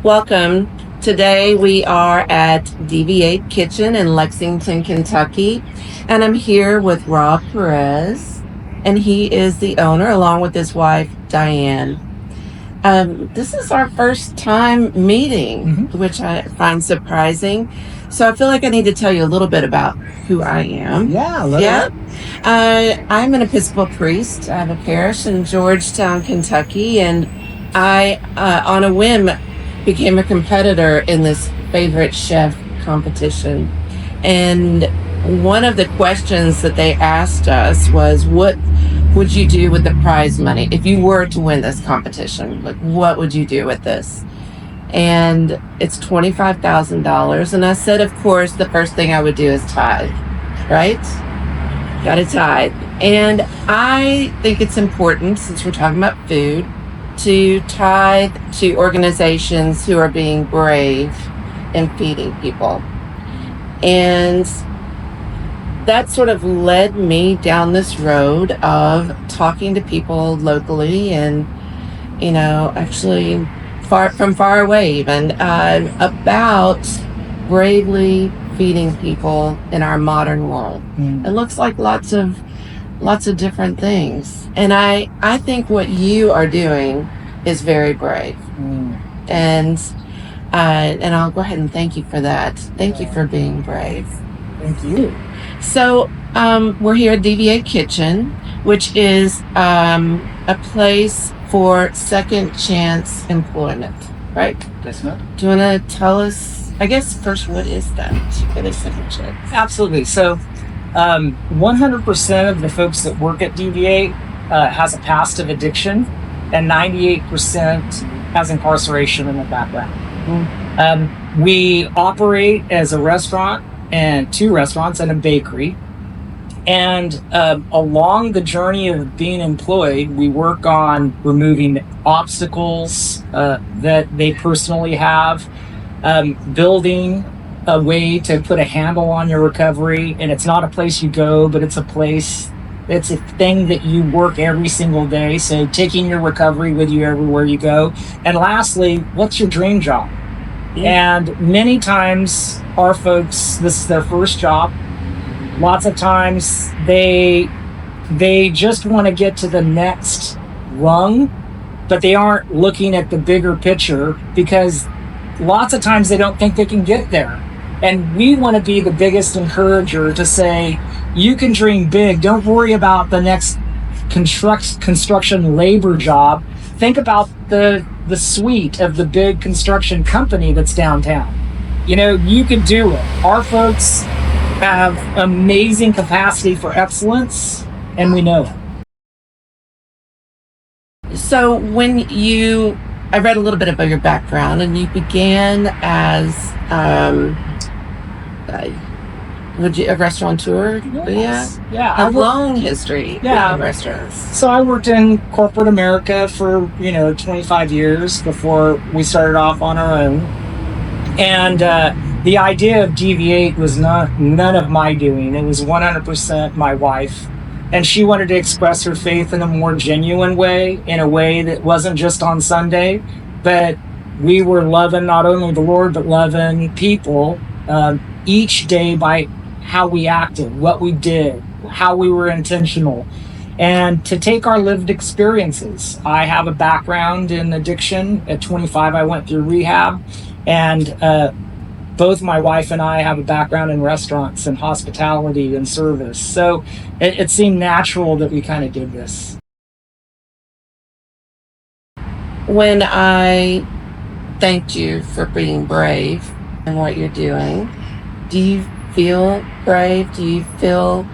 Welcome. Today we are at DV8 Kitchen in Lexington, Kentucky, and I'm here with Rob Perez, and he is the owner along with his wife, Diane. This is our first time meeting, which I find surprising. So I feel like I need to tell you a little bit about who I am. Yeah. I'm an Episcopal priest. I have a parish in Georgetown, Kentucky, and I, on a whim, became a competitor in this favorite chef competition. And one of the questions that they asked us was, what would you do with the prize money if you were to win this competition? Like, what would you do with this? And it's $25,000. And I said, of course, the first thing I would do is tithe, right? Got to tithe. And I think it's important, since we're talking about food, to tithe to organizations who are being brave in feeding people. And that sort of led me down this road of talking to people locally and, actually far away even, about bravely feeding people in our modern world. It looks like lots of different things. And I think what you are doing is very brave. And I'll go ahead and thank you for that. Thank you for being brave. Thank you. So we're here at DV8 Kitchen, which is a place for second chance employment, right? Yes, ma'am. Do you want to tell us, I guess, first, what is that? What is second chance? Absolutely. So 100% of the folks that work at DV8 has a past of addiction, and 98% has incarceration in the background. We operate as a restaurant and 2 restaurants and a bakery. And along the journey of being employed, we work on removing obstacles that they personally have, building a way to put a handle on your recovery. And it's not a place you go, but it's a thing that you work every single day. So taking your recovery with you everywhere you go. And lastly, what's your dream job? And many times our folks, this is their first job. Lots of times they just want to get to the next rung, but they aren't looking at the bigger picture, because lots of times they don't think they can get there. And we want to be the biggest encourager to say, you can dream big. Don't worry about the next construction labor job. Think about the suite of the big construction company that's downtown. You can do it. Our folks have amazing capacity for excellence, and we know it. So I read a little bit about your background, and you began as a restaurateur. Yes. Yeah. A long history. Yeah. In restaurants. So I worked in corporate America for 25 years before we started off on our own. And the idea of DV8 was none of my doing. It was 100% my wife. And she wanted to express her faith in a more genuine way, in a way that wasn't just on Sunday, but we were loving not only the Lord, but loving people each day by how we acted, what we did, how we were intentional, and to take our lived experiences. I have a background in addiction. At 25, I went through rehab, and both my wife and I have a background in restaurants and hospitality and service. So it seemed natural that we kind of did this. When I thanked you for being brave and what you're doing, do you feel brave? Do you feel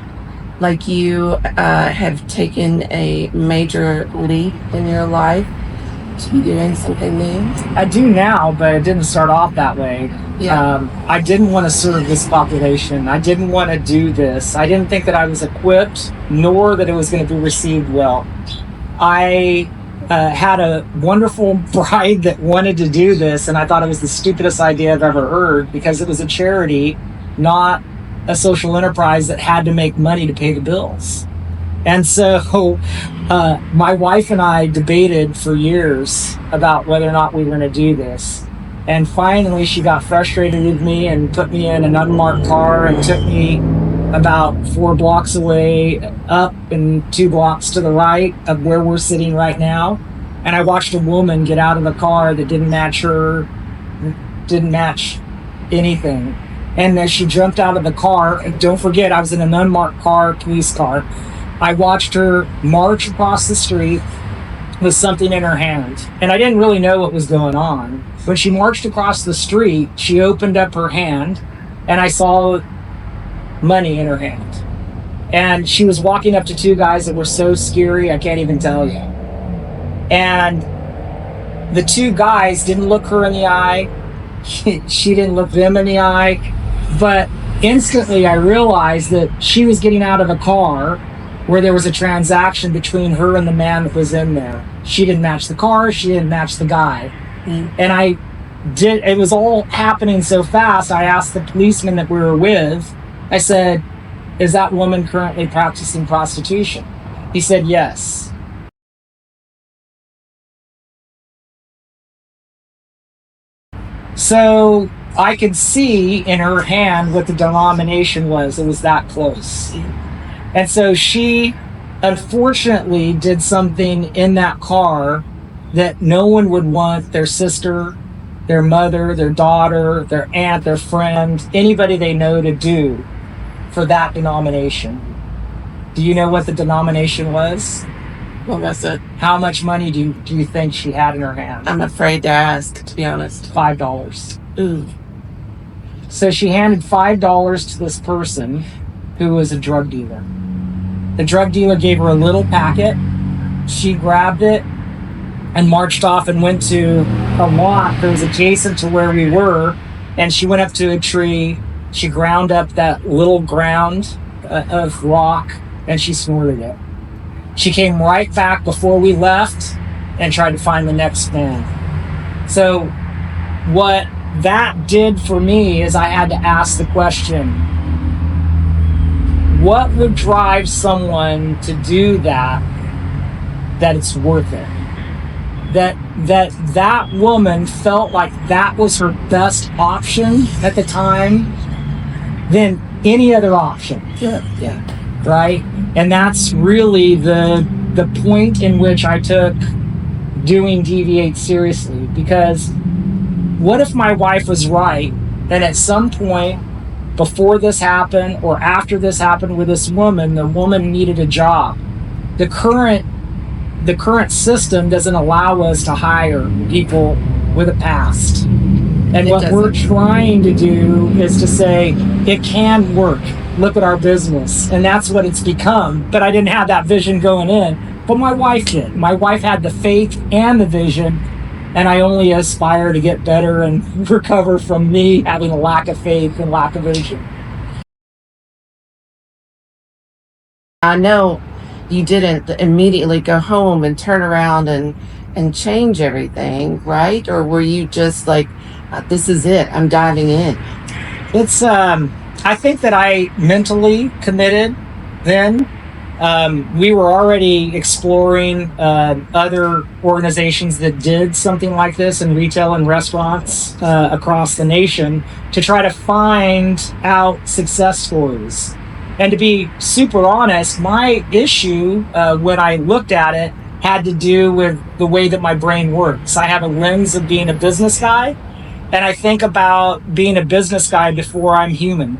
like you have taken a major leap in your life to be doing something new? I do now, but it didn't start off that way. Yeah. I didn't want to serve this population. I didn't want to do this. I didn't think that I was equipped, nor that it was going to be received well. I had a wonderful bride that wanted to do this, and I thought it was the stupidest idea I've ever heard, because it was a charity, not a social enterprise that had to make money to pay the bills. And so my wife and I debated for years about whether or not we were going to do this. And finally, she got frustrated with me and put me in an unmarked car and took me about 4 blocks away up and 2 blocks to the right of where we're sitting right now. And I watched a woman get out of the car that didn't match anything. And as she jumped out of the car, and don't forget, I was in an unmarked car, police car, I watched her march across the street with something in her hand. And I didn't really know what was going on. When she marched across the street, she opened up her hand, and I saw money in her hand. And she was walking up to 2 guys that were so scary, I can't even tell you. And the 2 guys didn't look her in the eye. She didn't look them in the eye. But instantly I realized that she was getting out of a car where there was a transaction between her and the man that was in there. She didn't match the car, she didn't match the guy. And it was all happening so fast, I asked the policeman that we were with, I said, is that woman currently practicing prostitution? He said, yes. So I could see in her hand what the denomination was. It was that close. And so she unfortunately did something in that car that no one would want their sister, their mother, their daughter, their aunt, their friend, anybody they know to do for that denomination. Do you know what the denomination was? What was it? How much money do you think she had in her hand? I'm afraid to ask, to be honest. $5. Ooh. So she handed $5 to this person who was a drug dealer. The drug dealer gave her a little packet. She grabbed it and marched off and went to a lot that was adjacent to where we were. And she went up to a tree. She ground up that little ground of rock and she snorted it. She came right back before we left and tried to find the next man. So what that did for me is I had to ask the question, what would drive someone to do that it's worth it? That woman felt like that was her best option at the time than any other option. Yeah. Right? And that's really the point in which I took doing DV8 seriously, because what if my wife was right and at some point before this happened or after this happened with this woman, the woman needed a job. The current system doesn't allow us to hire people with a past. And what we're trying to do is to say, it can work. Look at our business. And that's what it's become. But I didn't have that vision going in. But my wife did. My wife had the faith and the vision. And I only aspire to get better and recover from me having a lack of faith and lack of vision. I know you didn't immediately go home and turn around and change everything, right? Or were you just like, this is it, I'm diving in? It's, I think that I mentally committed then. We were already exploring other organizations that did something like this in retail and restaurants across the nation to try to find out success stories. And to be super honest, my issue when I looked at it had to do with the way that my brain works. I have a lens of being a business guy, and I think about being a business guy before I'm human.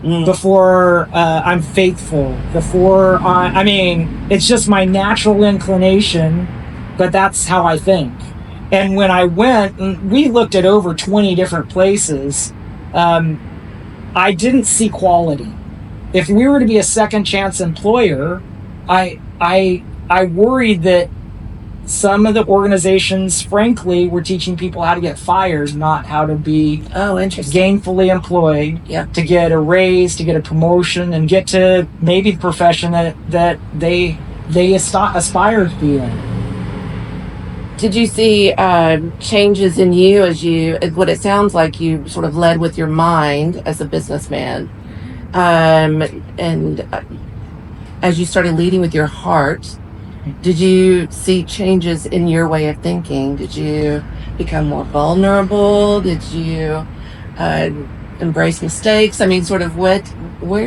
Before I'm faithful, before I mean, it's just my natural inclination, but that's how I think. And when I went, we looked at over 20 different places, I didn't see quality. If we were to be a second chance employer, I worried that some of the organizations, frankly, were teaching people how to get fired, not how to be gainfully employed, to get a raise, to get a promotion, and get to maybe the profession that they aspire to be in. Did you see changes in you what it sounds like you sort of led with your mind as a businessman, and as you started leading with your heart, Did you see changes in your way of thinking? Did you become more vulnerable? Did you uh, embrace mistakes? I mean, sort of where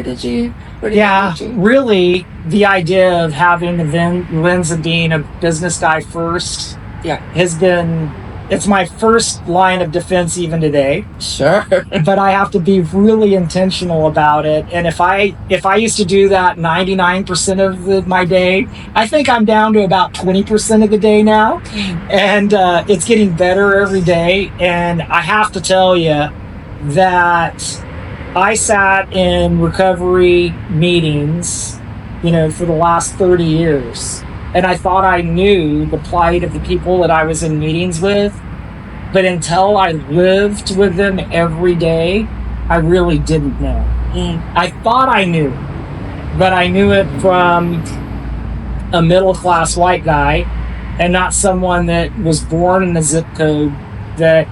did that Yeah, lead you? really, the idea of having the lens of being a business guy first Yeah, has been, it's my first line of defense even today. sure. But I have to be really intentional about it. And if I used to do that 99% of my day, I think I'm down to about 20% of the day now, and it's getting better every day. And I have to tell you that I sat in recovery meetings, for the last 30 years, and I thought I knew the plight of the people that I was in meetings with. But until I lived with them every day, I really didn't know. I thought I knew, but I knew it from a middle class white guy and not someone that was born in a zip code that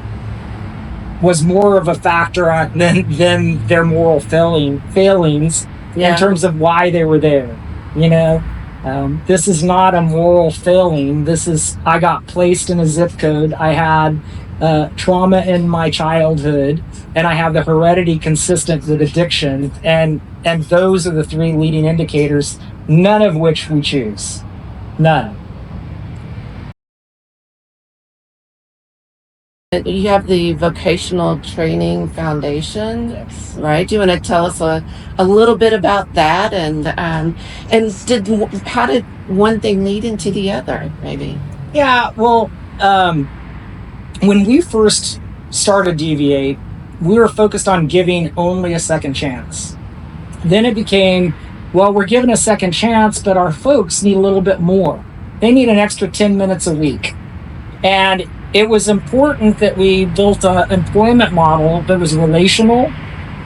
was more of a factor than their moral failings Yeah. in terms of why they were there. This is not a moral failing. I got placed in a zip code. I had trauma in my childhood, and I have the heredity consistent with addiction, and those are the three leading indicators, none of which we choose. None. You have the vocational training foundation, Yes. right? Do you want to tell us a little bit about that, and how did one thing lead into the other, maybe? Yeah, well, when we first started DV8, we were focused on giving only a second chance. Then it became, well, we're giving a second chance, but our folks need a little bit more. They need an extra 10 minutes a week. And it was important that we built an employment model that was relational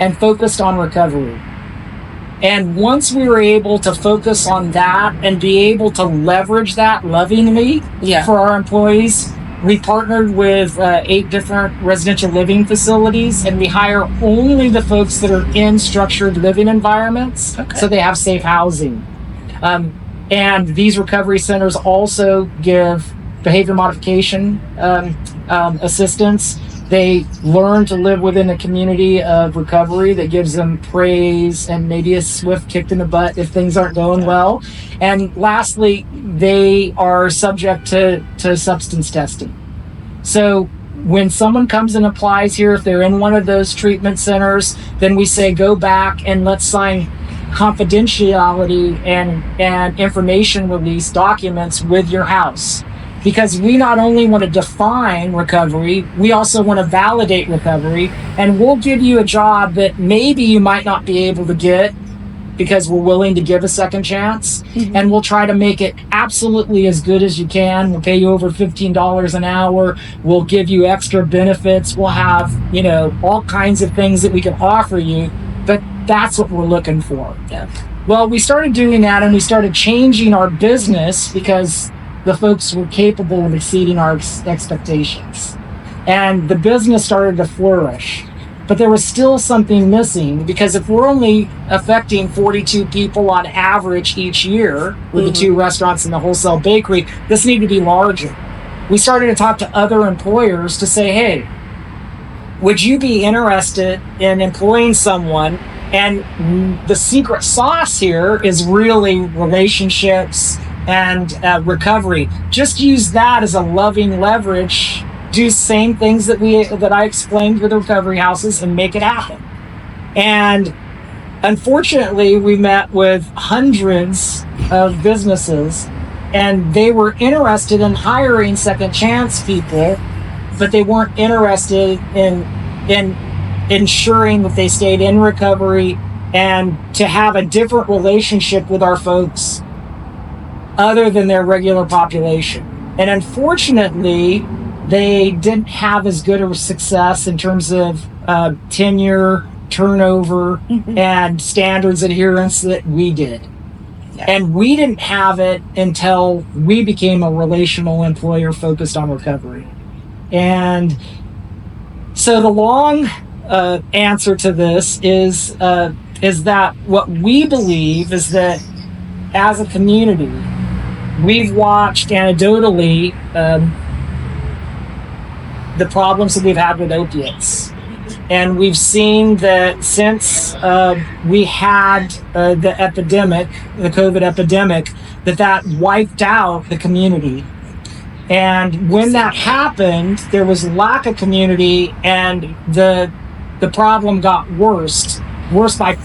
and focused on recovery. And once we were able to focus on that and be able to leverage that lovingly for our employees, we partnered with 8 different residential living facilities, and we hire only the folks that are in structured living environments, so they have safe housing. And these recovery centers also give behavior modification assistance. They learn to live within a community of recovery that gives them praise and maybe a swift kick in the butt if things aren't going well. And lastly, they are subject to substance testing. So when someone comes and applies here, if they're in one of those treatment centers, then we say, go back and let's sign confidentiality and information release documents with your house. Because we not only want to define recovery, we also want to validate recovery, and we'll give you a job that maybe you might not be able to get because we're willing to give a second chance. Mm-hmm. And we'll try to make it absolutely as good as you can. We'll pay you over $15 an hour. We'll give you extra benefits. We'll have, all kinds of things that we can offer you, but that's what we're looking for. Yeah. Well, we started doing that, and we started changing our business because the folks were capable of exceeding our expectations. And the business started to flourish. But there was still something missing, because if we're only affecting 42 people on average each year with the 2 restaurants and the wholesale bakery, this needed to be larger. We started to talk to other employers to say, hey, would you be interested in employing someone? And the secret sauce here is really relationships and recovery. Just use that as a loving leverage. Do same things that I explained with the recovery houses and make it happen. And unfortunately, we met with hundreds of businesses, and they were interested in hiring second chance people, but they weren't interested in ensuring that they stayed in recovery and to have a different relationship with our folks other than their regular population. And unfortunately, they didn't have as good of success in terms of tenure, turnover, and standards adherence that we did. Yeah. And we didn't have it until we became a relational employer focused on recovery. And so the long answer to this is that what we believe is that as a community, we've watched anecdotally the problems that we've had with opiates. And we've seen that since we had the epidemic, the COVID epidemic, that wiped out the community. And when that happened, there was lack of community, and the problem got worse by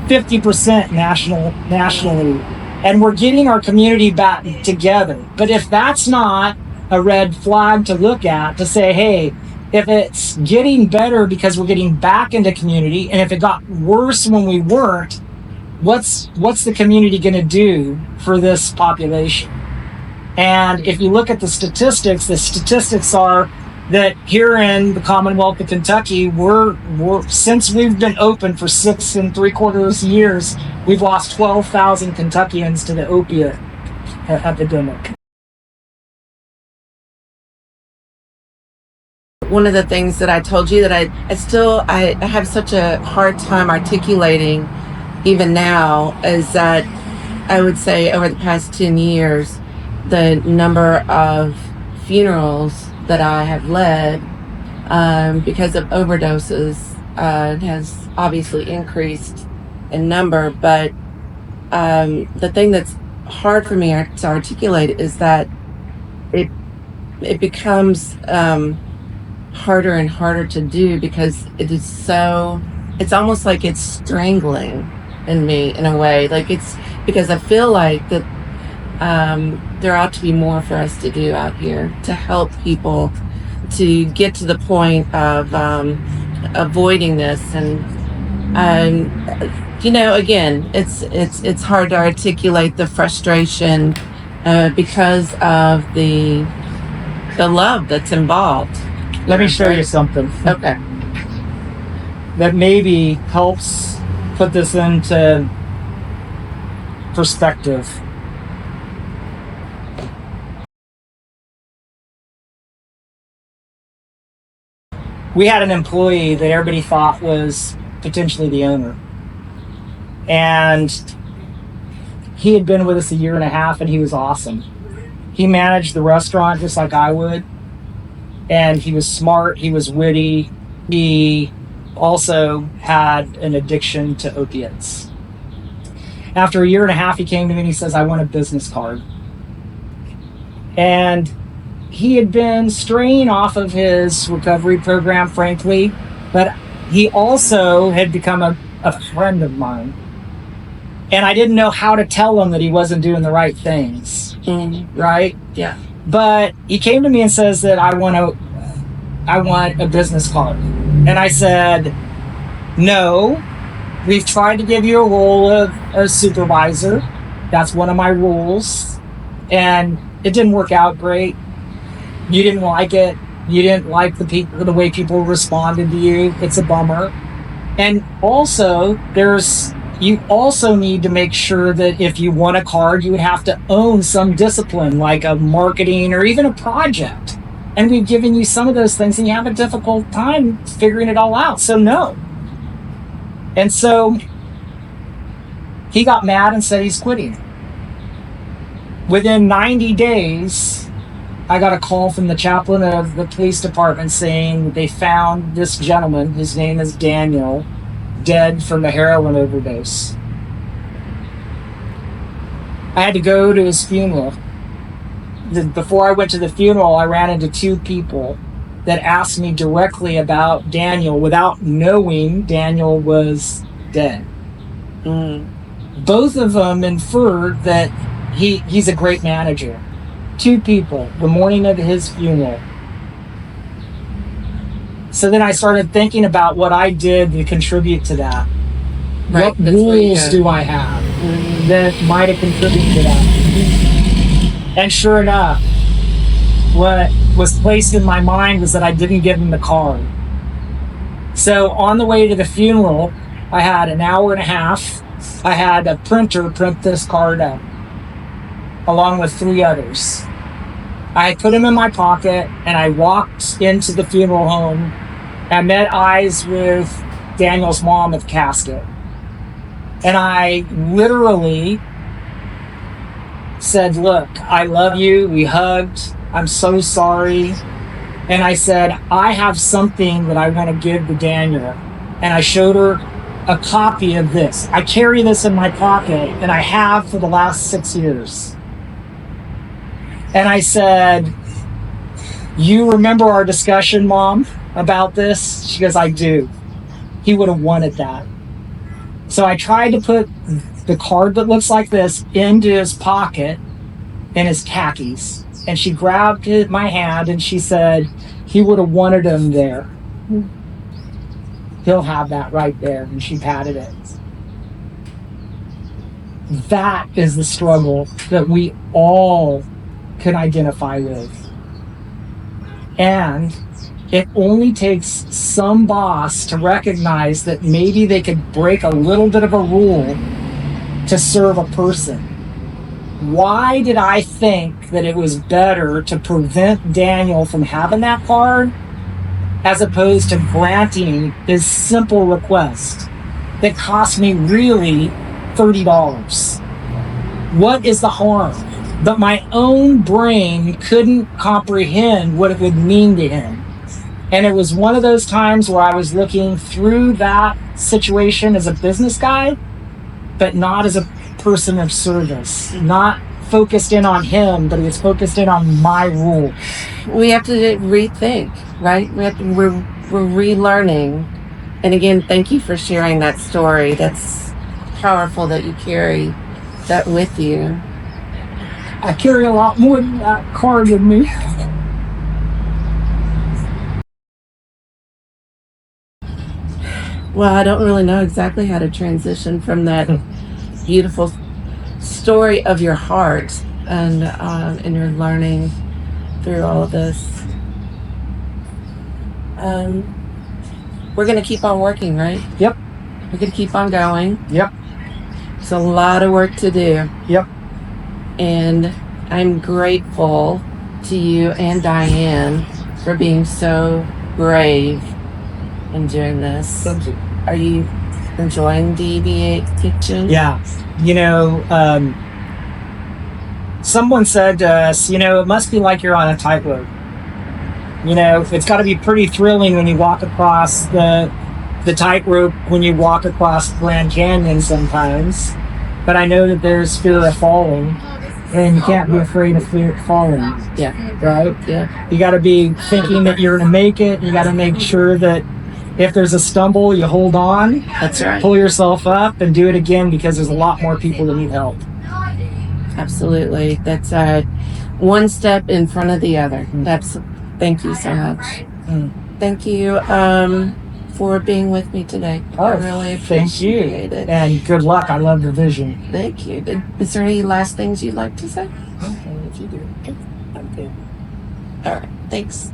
50% nationally. And we're getting our community back together. But if that's not a red flag to look at, to say, hey, if it's getting better because we're getting back into community, and if it got worse when we weren't, what's the community going to do for this population? And if you look at the statistics are that here in the Commonwealth of Kentucky, we're since we've been open for 6 3/4 years, we've lost 12,000 Kentuckians to the opiate epidemic. One of the things that I told you that I have such a hard time articulating even now is that I would say over the past 10 years, the number of funerals that I have led because of overdoses has obviously increased in number. But the thing that's hard for me to articulate is that it becomes harder and harder to do because it's almost like it's strangling in me in a way. Like it's because I feel like that there ought to be more for us to do out here to help people to get to the point of avoiding this. And again, it's hard to articulate the frustration because of the love that's involved. Let me show you something. Okay. That maybe helps put this into perspective. We had an employee that everybody thought was potentially the owner. And he had been with us 1.5 years, and he was awesome. He managed the restaurant just like I would. And he was smart, he was witty. He also had an addiction to opiates. After 1.5 years, he came to me and he says, I want a business card. And he had been straying off of his recovery program, frankly, but he also had become a friend of mine. And I didn't know how to tell him that he wasn't doing the right things, right? Yeah. But he came to me and says that I want a business card. And I said, no, we've tried to give you a role of a supervisor. That's one of my rules. And it didn't work out great. You didn't like it. You didn't like the way people responded to you. It's a bummer. And also, you also need to make sure that if you want a card, you would have to own some discipline, like a marketing or even a project. And we've given you some of those things, and you have a difficult time figuring it all out. So no. And so he got mad and said he's quitting. Within 90 days, I got a call from the chaplain of the police department saying they found this gentleman, his name is Daniel, dead from a heroin overdose. I had to go to his funeral. Before I went to the funeral, I ran into 2 people that asked me directly about Daniel without knowing Daniel was dead. Both of them inferred that he's a great manager. 2 people, the morning of his funeral. So then I started thinking about what I did to contribute to that. Right, what rules do I have that might have contributed to that? And sure enough, what was placed in my mind was that I didn't give him the card. So on the way to the funeral, I had 1.5 hours. I had a printer print this card up, along with 3 others. I put him in my pocket, and I walked into the funeral home and met eyes with Daniel's mom at the casket. And I literally said, look, I love you. We hugged. I'm so sorry. And I said, I have something that I want to give to Daniel. And I showed her a copy of this. I carry this in my pocket, and I have for the last 6 years. And I said, you remember our discussion, Mom, about this? She goes, I do. He would have wanted that. So I tried to put the card that looks like this into his pocket in his khakis. And she grabbed my hand and she said, he would have wanted him there. He'll have that right there. And she patted it. That is the struggle that we all can identify with. And it only takes some boss to recognize that maybe they could break a little bit of a rule to serve a person. Why did I think that it was better to prevent Daniel from having that card as opposed to granting his simple request that cost me really $30? What is the harm? But my own brain couldn't comprehend what it would mean to him. And it was one of those times where I was looking through that situation as a business guy, but not as a person of service, not focused in on him, but it was focused in on my rule. We have to rethink, right? We're relearning. And again, thank you for sharing that story. That's powerful that you carry that with you. I carry a lot more than that card with me. Well, I don't really know exactly how to transition from that beautiful story of your heart and your learning through all of this. We're going to keep on working, right? Yep. We're going to keep on going. Yep. It's a lot of work to do. Yep. And I'm grateful to you and Diane for being so brave in doing this. Thank you. Are you enjoying DV8 Kitchen? Yeah. Someone said to us, it must be like you're on a tightrope. It's got to be pretty thrilling when you walk across the tightrope when you walk across Grand Canyon sometimes. But I know that there's fear of falling, and you can't be afraid of fear of falling. Yeah. Right? Yeah. You got to be thinking that you're going to make it. You got to make sure that if there's a stumble, you hold on. That's right. Pull yourself up and do it again, because there's a lot more people that need help. Absolutely. That's one step in front of the other. Thank you so much. Thank you for being with me today. I really appreciate it. And good luck. I love your vision. Thank you. Is there any last things you'd like to say? Okay, if you do. I'm good. All right. Thanks.